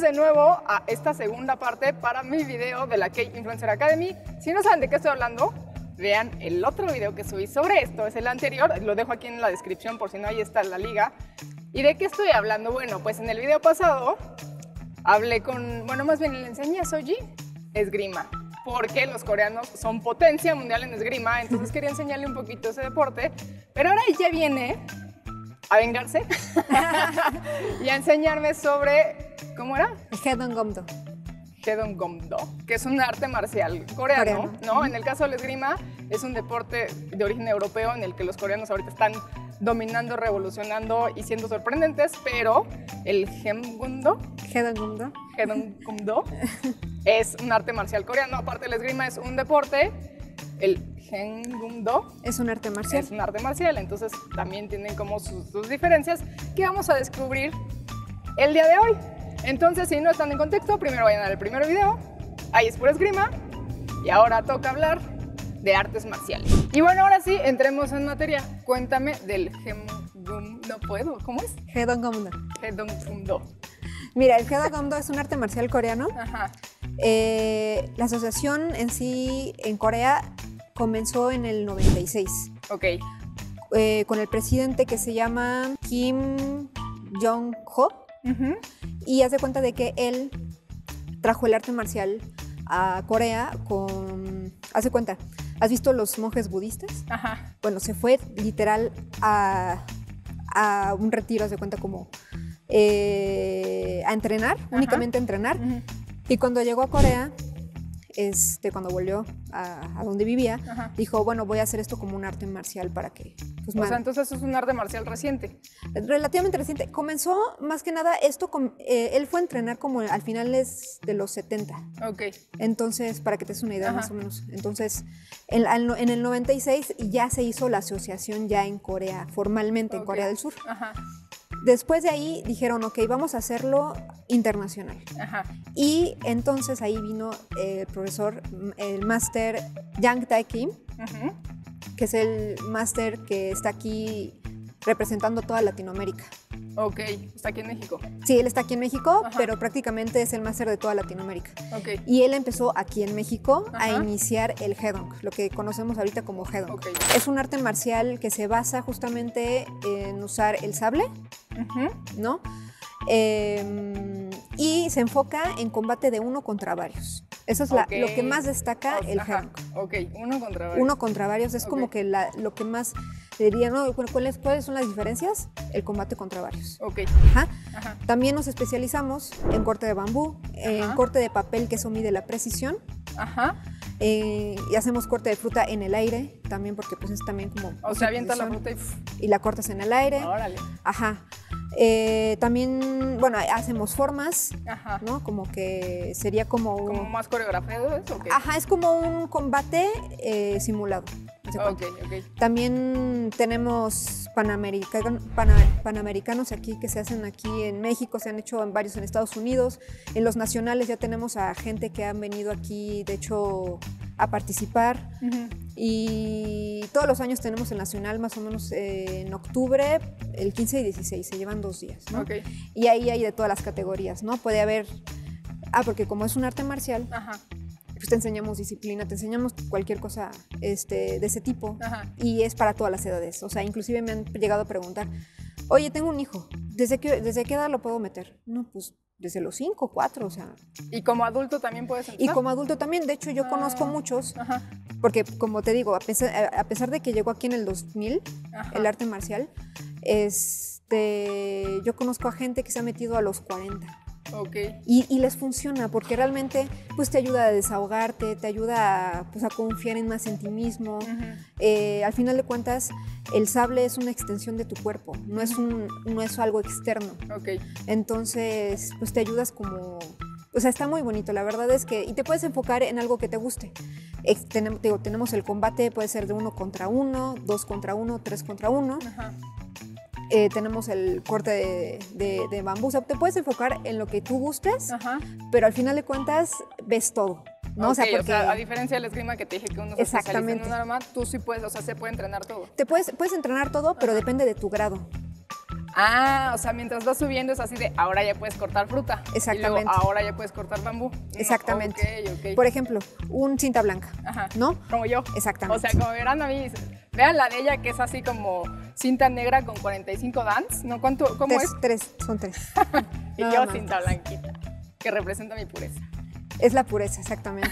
de nuevo a esta segunda parte para mi video de la K-Influencer Academy. Si no saben de qué estoy hablando, vean el otro video que subí sobre esto, es el anterior, lo dejo aquí en la descripción por si no, ahí está la liga. ¿Y de qué estoy hablando? Bueno, pues en el video pasado hablé con, bueno, más bien le enseñé a Soji esgrima, porque los coreanos son potencia mundial en esgrima, entonces quería enseñarle un poquito ese deporte, pero ahora ella viene a vengarse y a enseñarme sobre, ¿cómo era? Hedongomdo. Hedongomdo, que es un arte marcial coreano, ¿no? En el caso del esgrima es un deporte de origen europeo en el que los coreanos ahorita están dominando, revolucionando y siendo sorprendentes, pero el Hedongomdo es un arte marcial coreano. Aparte, el esgrima es un deporte, el Hedongomdo es un arte marcial. Es un arte marcial, entonces también tienen como sus diferencias que vamos a descubrir el día de hoy. Entonces, si no están en contexto, primero vayan a ver el primer video, ahí es pura esgrima, y ahora toca hablar de artes marciales. Y bueno, ahora sí, entremos en materia. Cuéntame del Hedongomdo. No puedo, ¿cómo es? Hedongomdo. Hedongomdo. Mira, el Hedongomdo es un arte marcial coreano. Ajá. La asociación en sí en Corea comenzó en el 96. Ok. Con el presidente que se llama Kim Jong-ho. Y hace cuenta de que él trajo el arte marcial a Corea con... Hace cuenta, ¿has visto los monjes budistas? Ajá. Bueno, se fue literal a un retiro, hace cuenta como a entrenar, únicamente a entrenar. Y cuando llegó a Corea, cuando volvió a donde vivía, dijo, bueno, voy a hacer esto como un arte marcial para que... Pues, o sea, entonces es un arte marcial reciente. Relativamente reciente. Comenzó, más que nada, esto, él fue a entrenar como al finales de los 70. Ok. Entonces, para que te des una idea más o menos. Entonces, en el 96 ya se hizo la asociación ya en Corea, formalmente en Corea del Sur. Ajá. Después de ahí dijeron, ok, vamos a hacerlo internacional. Ajá. Y entonces ahí vino el profesor, el máster Yang Tae-kim, que es el máster que está aquí representando toda Latinoamérica. Ok, está aquí en México. Sí, él está aquí en México, pero prácticamente es el máster de toda Latinoamérica. Ok. Y él empezó aquí en México a iniciar el Hedong, lo que conocemos ahorita como Hedong. Ok. Es un arte marcial que se basa justamente en usar el sable, ¿no? Y se enfoca en combate de uno contra varios. Eso es lo que más destaca el Hedong. Ok, uno contra varios. Uno contra varios es como que lo que más diría, ¿no? ¿Cuáles son las diferencias? El combate contra varios. Ok. También nos especializamos en corte de bambú, en corte de papel, que eso mide la precisión. Y hacemos corte de fruta en el aire, también porque pues es también como... O sea, avientas la fruta y la cortas en el aire. Órale. También, bueno, hacemos formas, ¿no? Como que sería como un... ¿Como más coreografiado eso? Okay. Es como un combate simulado. También tenemos panamericanos aquí que se hacen aquí en México, se han hecho en varios en Estados Unidos. En los nacionales ya tenemos a gente que han venido aquí, de hecho, a participar. Y todos los años tenemos el nacional más o menos en octubre, el 15 y 16, se llevan 2 días, ¿no? Y ahí hay de todas las categorías, ¿no? Puede haber, porque como es un arte marcial, pues te enseñamos disciplina, te enseñamos cualquier cosa de ese tipo, y es para todas las edades. O sea, inclusive me han llegado a preguntar, oye, tengo un hijo, ¿desde qué edad lo puedo meter? No, pues desde los 5, 4, o sea. ¿Y como adulto también puedes empezar? Y como adulto también, de hecho yo conozco muchos, porque como te digo, a pesar de que llegó aquí en el 2000, el arte marcial, yo conozco a gente que se ha metido a los 40. Y les funciona porque realmente pues te ayuda a desahogarte, te ayuda a confiar más en ti mismo. Al final de cuentas, el sable es una extensión de tu cuerpo, no es algo externo. Entonces, pues te ayudas como... O sea, está muy bonito, la verdad es que... Y te puedes enfocar en algo que te guste. Tenemos el combate, puede ser de 1 contra 1, 2 contra 1, 3 contra 1. Tenemos el corte de bambú. O sea, te puedes enfocar en lo que tú gustes, pero al final de cuentas ves todo, ¿no? O sea, a diferencia del esgrima que te dije que uno se especializa en un arma, tú sí puedes, o sea, se puede entrenar todo. Puedes entrenar todo, pero depende de tu grado. Ah, o sea, mientras vas subiendo es así de ahora ya puedes cortar fruta. Exactamente. Y luego ahora ya puedes cortar bambú. Exactamente. Ok. Por ejemplo, un cinta blanca, ¿no? Como yo. Exactamente. O sea, como verán a mí, vean la de ella que es así como cinta negra con 45 dans, ¿no? ¿Cómo es? Son tres. Y yo cinta blanquita, que representa mi pureza. Es la pureza, exactamente.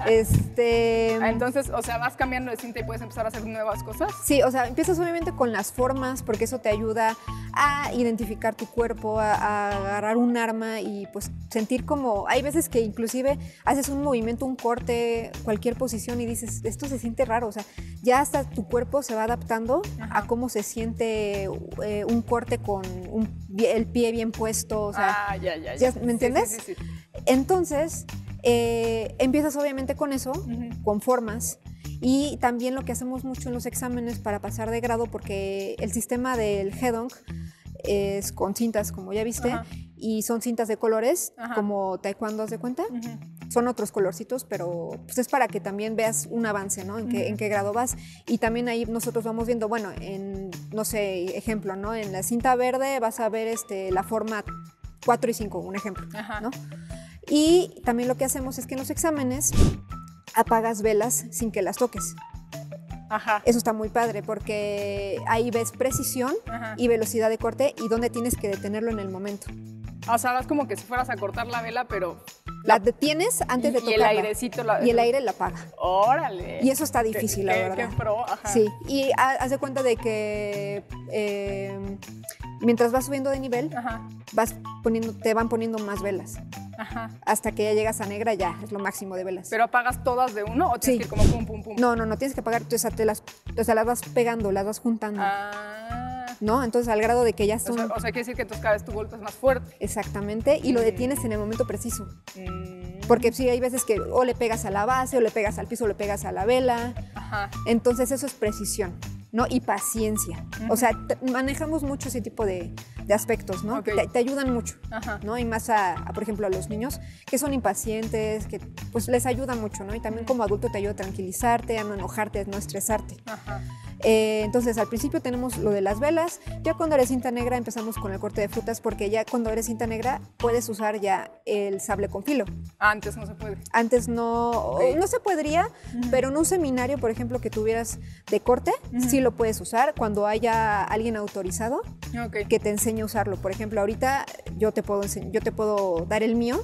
Entonces, o sea, vas cambiando de cinta y puedes empezar a hacer nuevas cosas. Sí, o sea, empiezas obviamente con las formas, porque eso te ayuda a identificar tu cuerpo, a agarrar un arma y pues sentir como, hay veces que inclusive haces un movimiento, un corte, cualquier posición y dices, esto se siente raro, o sea, ya hasta tu cuerpo se va adaptando a cómo se siente un corte con el pie bien puesto, o sea, ya. ¿Me entiendes? Sí. Entonces, empiezas obviamente con eso, con formas, y también lo que hacemos mucho en los exámenes para pasar de grado, porque el sistema del Hedong es con cintas, como ya viste, y son cintas de colores, como taekwondo, ¿haz de cuenta? Son otros colorcitos, pero pues es para que también veas un avance, ¿no? En qué grado vas. Y también ahí nosotros vamos viendo, bueno, no sé, ejemplo, ¿no? En la cinta verde vas a ver la forma 4 y 5, un ejemplo, ¿no? Y también lo que hacemos es que en los exámenes apagas velas sin que las toques. Eso está muy padre porque ahí ves precisión y velocidad de corte y dónde tienes que detenerlo en el momento. O sea, vas como que si fueras a cortar la vela, pero... La detienes antes de tocarla. Y el airecito... Y el aire la apaga. ¡Órale! Y eso está difícil, la verdad. ¡Qué pro! Sí, y haz de cuenta de que mientras vas subiendo de nivel, te van poniendo más velas. Hasta que ya llegas a negra, ya es lo máximo de velas. ¿Pero apagas todas de uno o tienes que ir como pum, pum, pum? No, tienes que apagar, o sea, las vas pegando, las vas juntando. ¿No? Entonces, al grado de que ya son... O sea, quiere decir que entonces cada vez tu golpe es más fuerte. Exactamente, y lo detienes en el momento preciso. Porque sí, hay veces que o le pegas a la base, o le pegas al piso, o le pegas a la vela. Entonces, eso es precisión, ¿no? Y paciencia. O sea, manejamos mucho ese tipo de aspectos, ¿no? Te ayudan mucho, ¿no? Y más por ejemplo, a los niños que son impacientes, que pues les ayuda mucho, ¿no? Y también como adulto te ayuda a tranquilizarte, a no enojarte, a no estresarte. Entonces, al principio tenemos lo de las velas. Ya cuando eres cinta negra empezamos con el corte de frutas, porque ya cuando eres cinta negra puedes usar ya el sable con filo. Antes no se puede. Antes no se podría, pero en un seminario, por ejemplo, que tuvieras de corte, sí lo puedes usar cuando haya alguien autorizado que te enseñe a usarlo. Por ejemplo, ahorita yo te puedo dar el mío.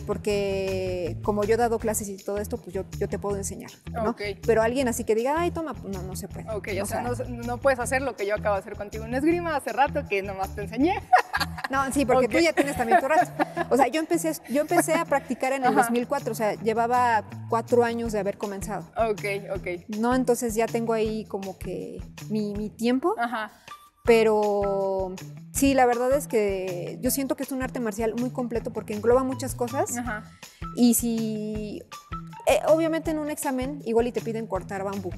Porque como yo he dado clases y todo esto, pues yo te puedo enseñar, ¿no? Pero alguien así que diga, ay, toma, pues no se puede. O sea, no puedes hacer lo que yo acabo de hacer contigo en esgrima hace rato, que nomás te enseñé. No, sí, porque tú ya tienes también tu rato. O sea, yo empecé a practicar en el 2004, o sea, llevaba 4 años de haber comenzado. No, entonces ya tengo ahí como que mi tiempo. Pero sí, la verdad es que yo siento que es un arte marcial muy completo porque engloba muchas cosas. Y si obviamente en un examen igual y te piden cortar bambú,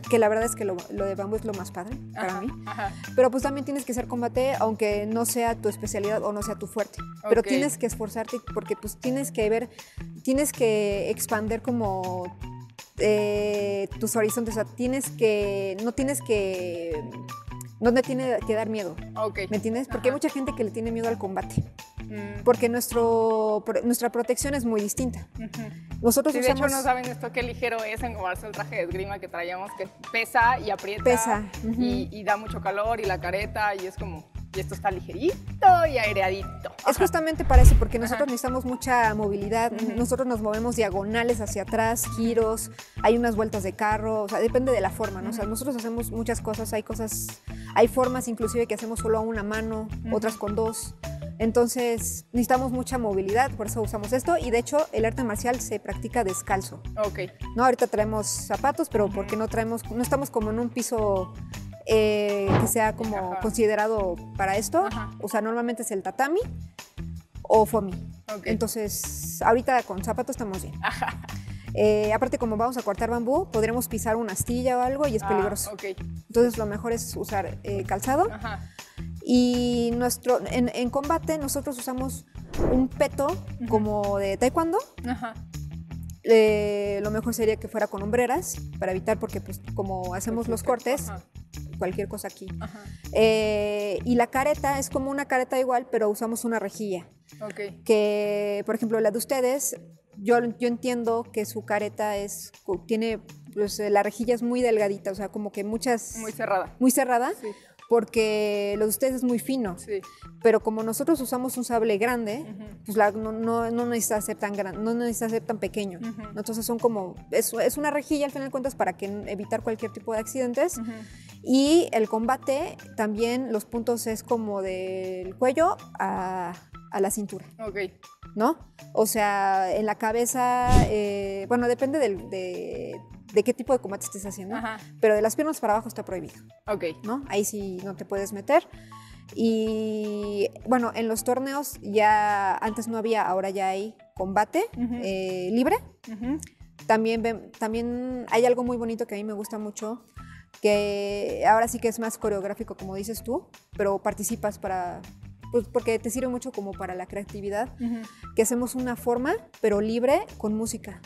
que la verdad es que lo de bambú es lo más padre para mí. Pero pues también tienes que hacer combate, aunque no sea tu especialidad o no sea tu fuerte. Pero tienes que esforzarte porque pues tienes que expandir como tus horizontes. O sea, no te tiene que dar miedo, ¿me entiendes? Porque hay mucha gente que le tiene miedo al combate, porque nuestra protección es muy distinta. Nosotros de usamos... hecho no saben esto qué ligero es engomarse el traje de esgrima que traíamos, que pesa y aprieta. Y da mucho calor y la careta y es como... Y esto está ligerito y aireadito. Es justamente para eso, porque nosotros necesitamos mucha movilidad. Nosotros nos movemos diagonales hacia atrás, giros, hay unas vueltas de carro, o sea, depende de la forma, ¿no? O sea, nosotros hacemos muchas cosas, hay formas inclusive que hacemos solo a una mano, otras con 2. Entonces, necesitamos mucha movilidad, por eso usamos esto. Y de hecho, el arte marcial se practica descalzo. No, ahorita traemos zapatos, pero porque no estamos como en un piso... que sea como considerado para esto. O sea, normalmente es el tatami o foamy. Entonces, ahorita con zapatos estamos bien. Aparte, como vamos a cortar bambú, podríamos pisar una astilla o algo y es peligroso. Entonces, lo mejor es usar calzado. Y en combate nosotros usamos un peto como de taekwondo. Lo mejor sería que fuera con hombreras para evitar, porque pues como hacemos los cortes, cualquier cosa aquí. Y la careta es como una careta igual, pero usamos una rejilla. Que, por ejemplo, la de ustedes, yo entiendo que su careta tiene, pues la rejilla es muy delgadita, o sea, como que muchas... Muy cerrada. Muy cerrada. Sí. Porque lo de ustedes es muy fino, pero como nosotros usamos un sable grande, pues no necesita ser tan grande, no necesita ser tan pequeño. Entonces son como, es una rejilla al final de cuentas para evitar cualquier tipo de accidentes. Y el combate también, los puntos es como del cuello a la cintura. ¿No? O sea, en la cabeza, bueno, depende de qué tipo de combate estés haciendo, pero de las piernas para abajo está prohibido. ¿No? Ahí sí no te puedes meter. Y bueno, en los torneos ya antes no había, ahora ya hay combate libre. También hay algo muy bonito que a mí me gusta mucho, que ahora sí que es más coreográfico, como dices tú, pero participas pues porque te sirve mucho como para la creatividad, que hacemos una forma, pero libre, con música,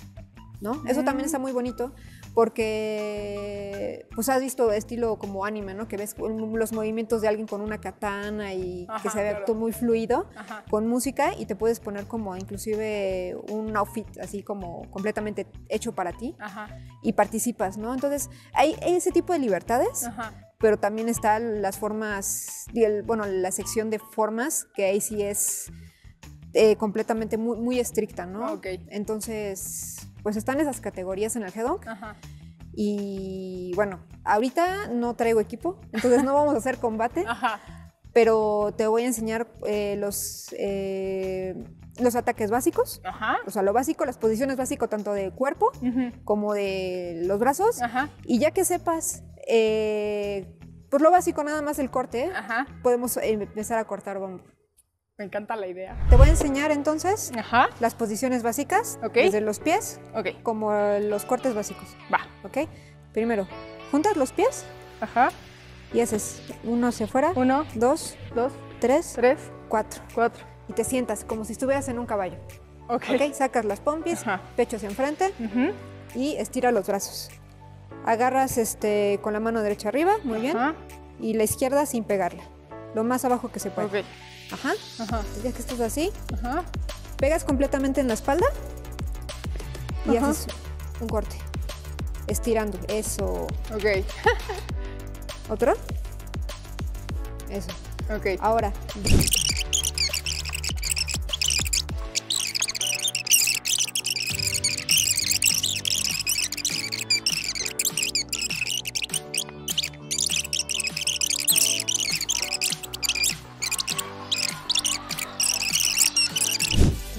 ¿no? Eso también está muy bonito, porque pues has visto estilo como anime, ¿no? Que ves los movimientos de alguien con una katana y que se ve todo muy fluido, con música, y te puedes poner como inclusive un outfit así como completamente hecho para ti, y participas, ¿no? Entonces hay ese tipo de libertades. Pero también están las formas, bueno, la sección de formas, que ahí sí es completamente muy, muy estricta, ¿no? Entonces, pues están esas categorías en el Hedonk. Y bueno, ahorita no traigo equipo, entonces no vamos a hacer combate, pero te voy a enseñar los ataques básicos, o sea, lo básico, las posiciones básicas tanto de cuerpo como de los brazos, y ya que sepas pues lo básico, nada más el corte, podemos empezar a cortar bombo. Me encanta la idea. Te voy a enseñar entonces las posiciones básicas, desde los pies, como los cortes básicos. Primero, juntas los pies y haces uno hacia afuera, 1, 2, 3, 4. Y te sientas como si estuvieras en un caballo. Sacas las pompis, pecho hacia enfrente y estira los brazos. Agarras con la mano derecha arriba, muy bien, y la izquierda sin pegarla, lo más abajo que se puede. Ya que estás así, pegas completamente en la espalda y haces un corte, estirando, eso. ¿Otro? Eso. Ahora.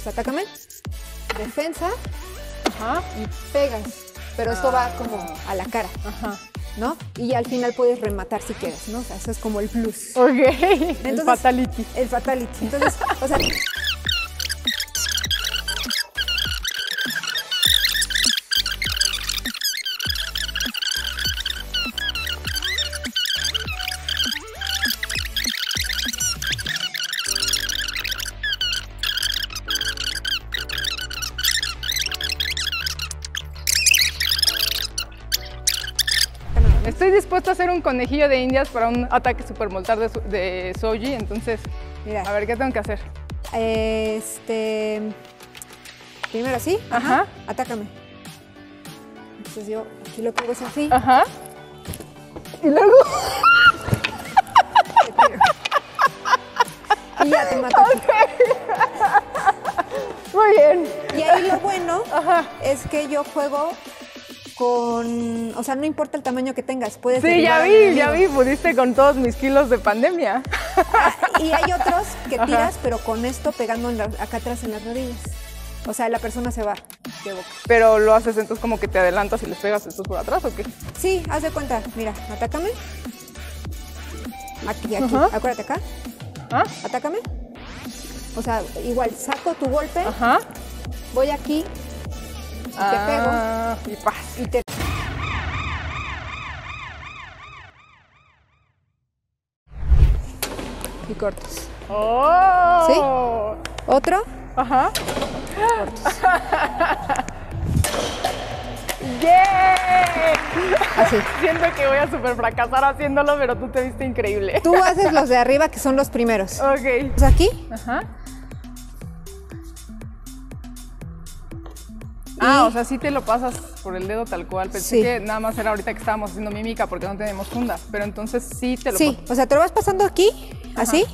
Atácame, defensa, y pegas, pero esto va como a la cara, ¿no? Y al final puedes rematar si quieres, ¿no? O sea, eso es como el plus. Entonces, el fatality. El fatality. Entonces, o sea... Estoy dispuesto a hacer un conejillo de indias para un ataque super mortal de Soji, entonces, mira, a ver, ¿qué tengo que hacer? Primero así, atácame. Entonces yo aquí lo pongo así. Y luego... y ya te mato. Muy bien. Y ahí lo bueno es que yo juego con, o sea, no importa el tamaño que tengas, puedes... Sí, ya vi, pudiste con todos mis kilos de pandemia. Y hay otros que tiras, pero con esto pegando acá atrás en las rodillas. O sea, la persona se va de boca. Pero lo haces entonces como que te adelantas y les pegas estos por atrás, ¿o qué? Sí, haz de cuenta. Mira, atácame. Aquí, acuérdate acá. Atácame. O sea, igual, saco tu golpe. Voy aquí. Y te pego. Y paz. Y te... Y cortas. ¡Oh! ¿Sí? ¿Otro? Cortas. ¡Yeah! Así. Siento que voy a súper fracasar haciéndolo, pero tú te viste increíble. Tú haces los de arriba, que son los primeros. Ok. Pues aquí. Ajá. Ah, o sea, sí te lo pasas por el dedo tal cual. Pensé que nada más era ahorita que estábamos haciendo mímica porque no tenemos funda. Pero entonces sí te lo pasas. Sí, o sea, te lo vas pasando aquí, así.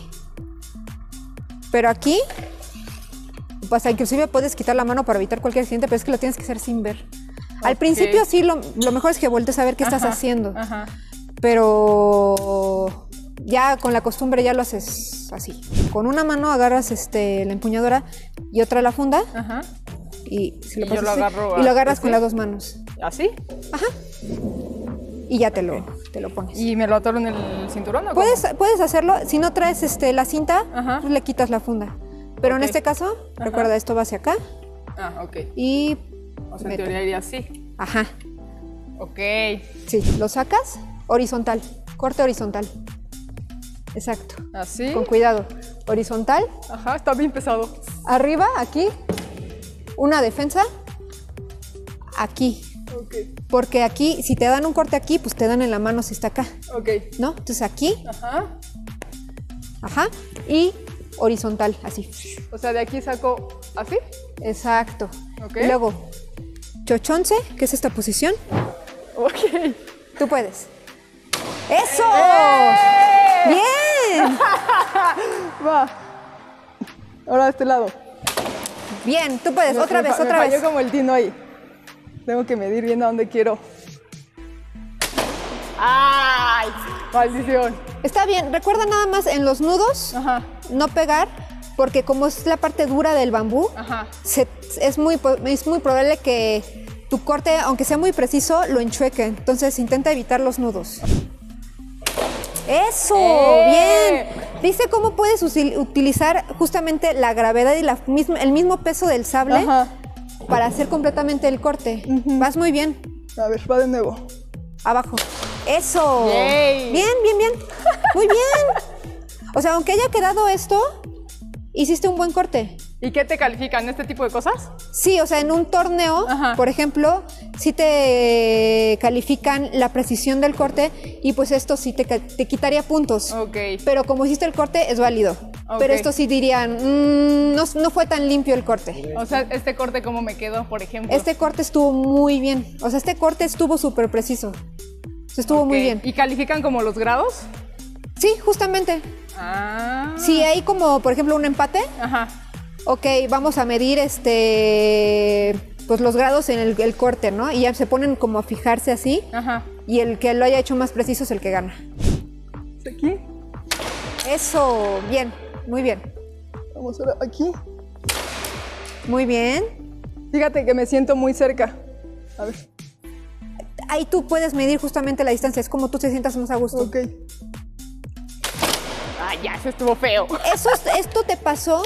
Pero aquí, pues inclusive puedes quitar la mano para evitar cualquier accidente, pero es que lo tienes que hacer sin ver. Al principio sí, lo mejor es que voltees a ver qué estás haciendo. Ajá. Pero ya con la costumbre ya lo haces así. Con una mano agarras la empuñadura y otra la funda. Ajá. Y si lo pasas, yo lo agarro y lo agarras con las dos manos. ¿Así? Ajá. Y ya te lo pones. ¿Y me lo atoro en el cinturón o puedes hacerlo. Si no traes la cinta, pues le quitas la funda. Pero en este caso, recuerda, esto va hacia acá. Ah, ok. Y o sea, en teoría iría así. Ajá. Ok. Sí, lo sacas horizontal, corte horizontal. Exacto. Así. Con cuidado. Horizontal. Ajá, está bien pesado. Arriba, aquí. Una defensa. Aquí. Ok. Porque aquí, si te dan un corte aquí, pues te dan en la mano si está acá. Ok. ¿No? Entonces aquí. Ajá. Ajá. Y horizontal, así. O sea, de aquí saco así. Exacto. Ok. Y luego, chochonce, que es esta posición. Ok. Tú puedes. ¡Eso! ¡Bien! Va. Ahora de este lado. Bien, tú puedes. Otra vez. Me falló como el tino ahí. Tengo que medir bien a dónde quiero. ¡Ay! Maldición. Está bien. Recuerda nada más en los nudos no pegar, porque como es la parte dura del bambú, es muy probable que tu corte, aunque sea muy preciso, lo enchueque. Entonces intenta evitar los nudos. ¡Eso! ¡Bien! Dice cómo puedes utilizar justamente la gravedad y el mismo peso del sable para hacer completamente el corte. Vas muy bien. A ver, va de nuevo. Abajo. ¡Eso! Yay. Bien. Muy bien. O sea, aunque haya quedado esto, hiciste un buen corte. ¿Y qué te califican? ¿Este tipo de cosas? Sí, o sea, en un torneo, por ejemplo, sí te califican la precisión del corte y pues esto sí te quitaría puntos. Ok. Pero como hiciste el corte, es válido. Okay. Pero esto sí dirían, no fue tan limpio el corte. O sea, ¿este corte cómo me quedó, por ejemplo? Este corte estuvo muy bien. O sea, este corte estuvo súper preciso. O sea, estuvo muy bien. ¿Y califican como los grados? Sí, justamente. Ah. Sí, hay como, por ejemplo, un empate. Ok, vamos a medir pues los grados en el corte, ¿no? Y ya se ponen como a fijarse así. Y el que lo haya hecho más preciso es el que gana. ¿Aquí? Eso, bien, muy bien. Vamos ahora aquí. Muy bien. Fíjate que me siento muy cerca. A ver. Ahí tú puedes medir justamente la distancia, es como tú te sientas más a gusto. Ok. Ah, ya, eso estuvo feo. Esto te pasó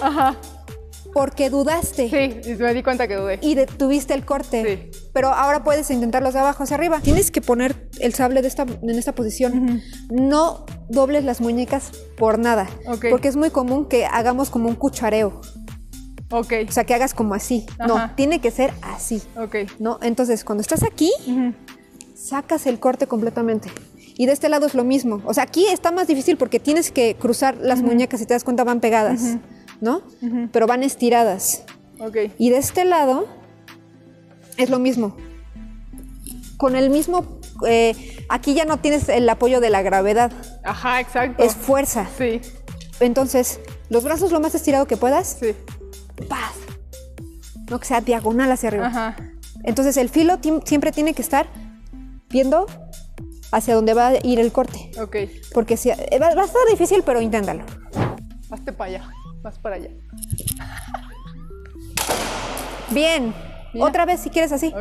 porque dudaste. Sí, y me di cuenta que dudé. Y detuviste el corte. Sí. Pero ahora puedes intentarlos de abajo hacia arriba. Tienes que poner el sable en esta posición. No dobles las muñecas por nada. Porque es muy común que hagamos como un cuchareo. O sea, que hagas como así. No, tiene que ser así. ¿No? Entonces, cuando estás aquí, sacas el corte completamente. Y de este lado es lo mismo. O sea, aquí está más difícil porque tienes que cruzar las muñecas, si te das cuenta, van pegadas, ¿no? Pero van estiradas. Y de este lado es lo mismo. Con el mismo... aquí ya no tienes el apoyo de la gravedad. Ajá, exacto. Es fuerza. Sí. Entonces, los brazos lo más estirado que puedas. Sí. ¡Paz! No, que sea diagonal hacia arriba. Ajá. Entonces, el filo siempre tiene que estar viendo hacia dónde va a ir el corte. Porque si, va a estar difícil, pero inténtalo. Hazte para allá, vas para allá. Bien. Otra vez si quieres así.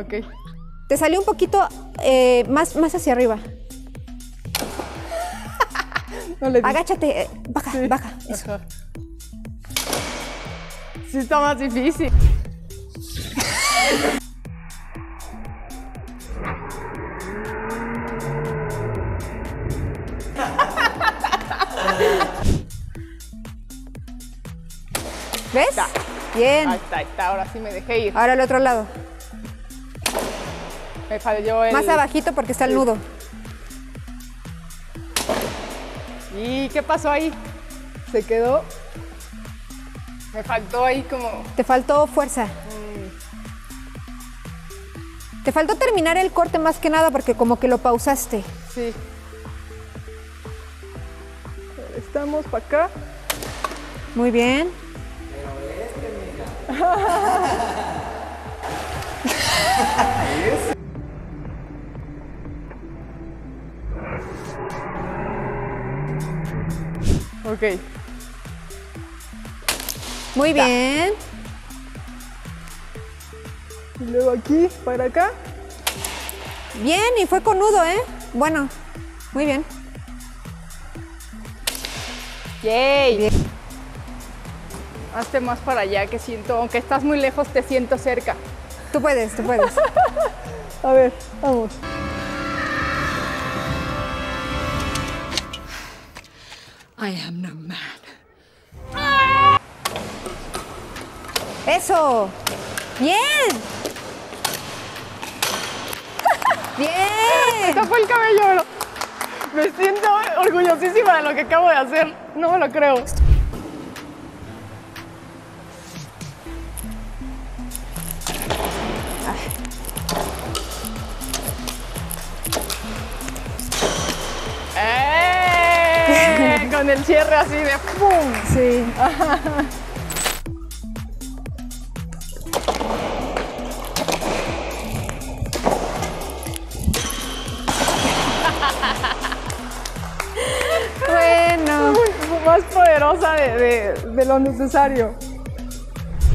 Te salió un poquito más hacia arriba. No le di. Agáchate, baja. Eso. Sí está más difícil. ¿Ves? Bien. Ahí está, ahora sí me dejé ir. Ahora al otro lado. Me falló el... Más abajito porque está el nudo. ¿Y qué pasó ahí? Se quedó... Me faltó ahí como... Te faltó fuerza. Te faltó terminar el corte más que nada porque como que lo pausaste. Sí. Estamos para acá. Muy bien. Ok. Muy bien. Y luego aquí, para acá. Bien, y fue con nudo, ¿eh? Bueno, muy bien. ¡Yay! Bien. Hazte más para allá, que siento, aunque estás muy lejos, te siento cerca. Tú puedes, tú puedes. A ver, vamos. I am no man. ¡Eso! ¡Bien! ¡Bien! Esta fue el cabello, bro. Me siento orgullosísima de lo que acabo de hacer. No me lo creo. Con el cierre así de ¡pum! Sí. Bueno. Más poderosa de lo necesario.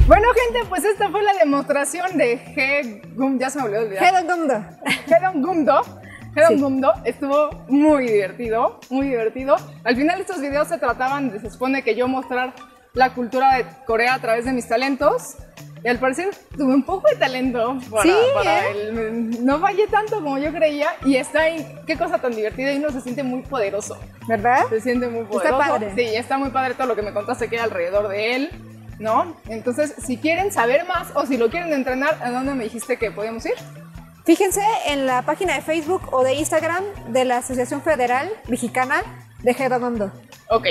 Bueno, gente, pues esta fue la demostración de ya se me olvidó olvidar. Hedon Gumdo. Estuvo muy divertido, muy divertido. Al final estos videos se trataban se supone que yo mostrar la cultura de Corea a través de mis talentos. Y al parecer tuve un poco de talento para no fallé tanto como yo creía. Y está ahí, qué cosa tan divertida, y uno se siente muy poderoso. ¿Verdad? Se siente muy poderoso. Está padre. Sí, está muy padre todo lo que me contaste que hay alrededor de él, ¿no? Entonces, si quieren saber más o si lo quieren entrenar, ¿a dónde me dijiste que podíamos ir? Fíjense en la página de Facebook o de Instagram de la Asociación Federal Mexicana de Hedon Gumdo. Ok,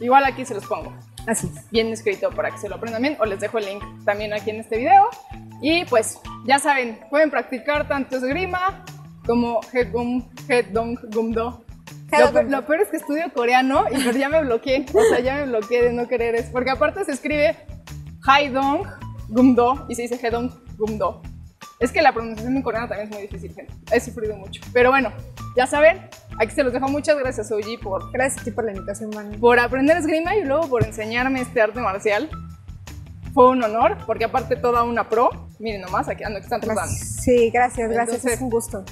igual aquí se los pongo. Así. Bien escrito para que se lo aprendan bien, o les dejo el link también aquí en este video. Y pues, ya saben, pueden practicar tanto esgrima como Hedon Gumdo. Lo peor es que estudio coreano y pero ya me bloqueé, o sea, ya me bloqueé de no querer eso, porque aparte se escribe Hedon Gumdo y se dice Hedon Gumdo. Es que la pronunciación en coreano también es muy difícil, gente. He sufrido mucho. Pero bueno, ya saben, aquí se los dejo. Muchas gracias, Oji, Gracias a ti por la invitación, Manu. por aprender esgrima y luego por enseñarme este arte marcial. Fue un honor, porque aparte toda una pro. Miren nomás, aquí ando, que están tratando. Sí, gracias, Entonces, es un gusto.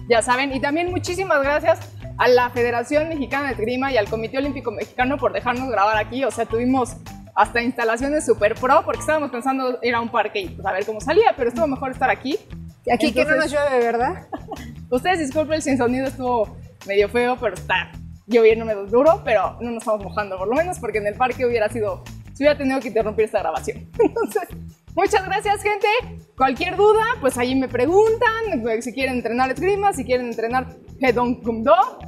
Ya saben, y también muchísimas gracias a la Federación Mexicana de Esgrima y al Comité Olímpico Mexicano por dejarnos grabar aquí. O sea, tuvimos hasta instalaciones super pro, porque estábamos pensando ir a un parque y pues, a ver cómo salía, pero estuvo mejor estar aquí. Aquí Entonces, que no nos llueve, ¿verdad? Ustedes disculpen, el sin sonido estuvo medio feo, pero está lloviendo medio duro, pero no nos estamos mojando por lo menos, porque en el parque se hubiera tenido que interrumpir esta grabación. Entonces, muchas gracias, gente. Cualquier duda, pues ahí me preguntan, si quieren entrenar esgrima, si quieren entrenar Hedon Gumdo,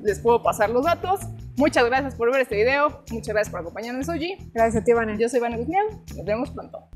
les puedo pasar los datos. Muchas gracias por ver este video, muchas gracias por acompañarnos, Oji. Gracias a ti, Vane. Yo soy Vane Guzmán, nos vemos pronto.